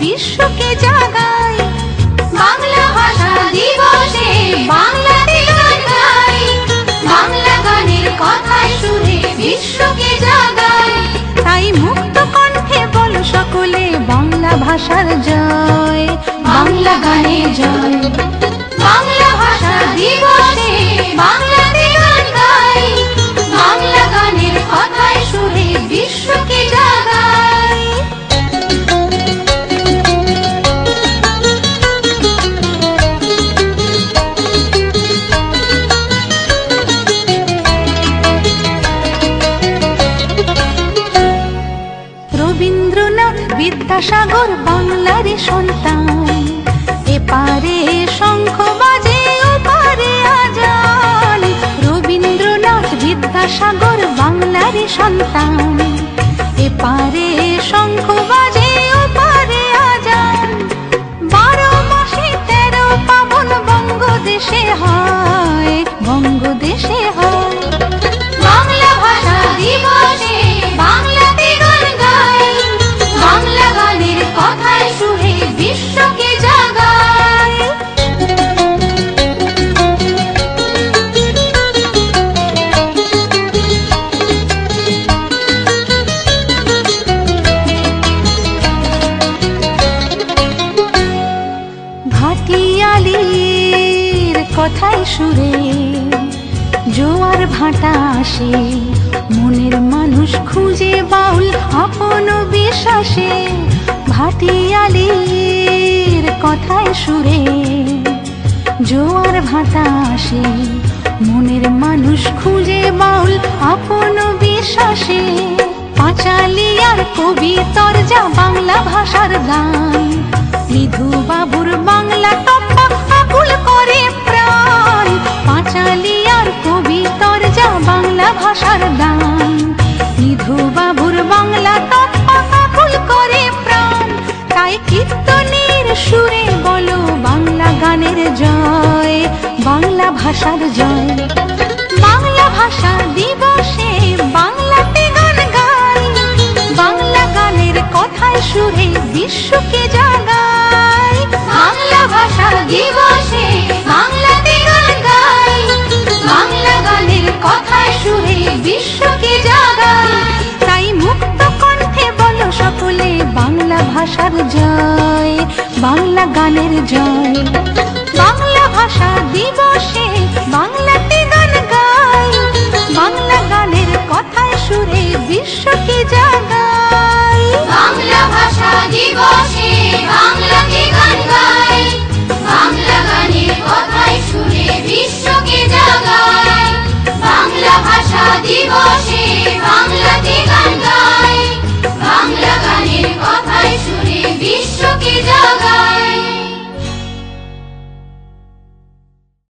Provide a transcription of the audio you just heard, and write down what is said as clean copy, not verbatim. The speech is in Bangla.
বিশ্বকে জাগাই। বাংলা ভাষা দিবসে বাংলাতে গান গাই, বাংলা গানের কথায় সুরে বিশ্বকে জাগাই। তাই মুক্ত কণ্ঠে বলো সকলে বাংলা ভাষার জয়, বাংলা গানের জয়। বাংলা ভাষা দিবসে বাংলাতে গান গাই, বাংলা গানের কথায় সুরে বিশ্বকে জাগাই। রবীন্দ্রনাথ বিদ্যাসাগর বাংলারই সন্তান, এপারে শঙ্খ বাজে ওপারে আজান। রবীন্দ্রনাথ বিদ্যাসাগর বাংলারই সন্তান, এপারে শঙ্খ বাজে ওপারে আজান। 12 মাসে 13 পাবন বঙ্গদেশে হয়, বঙ্গদেশে হয়। বাংলা ভাষা দিবসে বাংলাতে গান গাই, বাংলা গানের কথায় সুরে বিশ্বকে জাগাই। ভাটিয়ালির কথায় সুরে জোয়ার ভাটা আসে, মনের মানুষ খুঁজে বাউল আপন বিশ্বাসে। ভাটিয়ালির কথায় সুরে জোয়ার ভাটা আসে, মনের মানুষ খুঁজে বাউল আপন বিশ্বাসে। পাঁচালিয়ার কবিতর যা বাংলা ভাষার গান, মৃধু বাবুর বাংলা টপ্পা আকুল করে প্রাণ। পাঁচালিয়ার কবিতর যা বাংলা ভাষার গান, মৃধু বাবুর বাংলা টপ্পা আকুল করে প্রাণ। তাই কীর্তনের সুরে বলো বাংলা গানের জয়, বাংলা ভাষার জয়। বাংলা ভাষা দিবসে বাংলাতে গান গাই, বাংলা গানের কথায় সুরে বিশ্বকে জাগাই। বাংলা ভাষা দিবসে বাংলাতে গান গাই, বাংলা গানের কথায় সুরে বিশ্বকে জাগাই। তাই মুক্ত কণ্ঠে বলো সকলে বাংলা ভাষার জয়, বাংলা গানের জয়। বাংলা ভাষা দিবসে বাংলাতে গান গাই, বাংলা গানের কথায় সুরে বিশ্বকে জাগাই। বাংলা ভাষা দিবসে বাংলাতে গান গাই, বাংলা গানের কথায় সুরে বিশ্বকে জাগাই। বাংলা ভাষা দিবসে বাংলাতে গান গাই, বাংলা গানের কথায় সুরে বিশ্বকে জাগাই।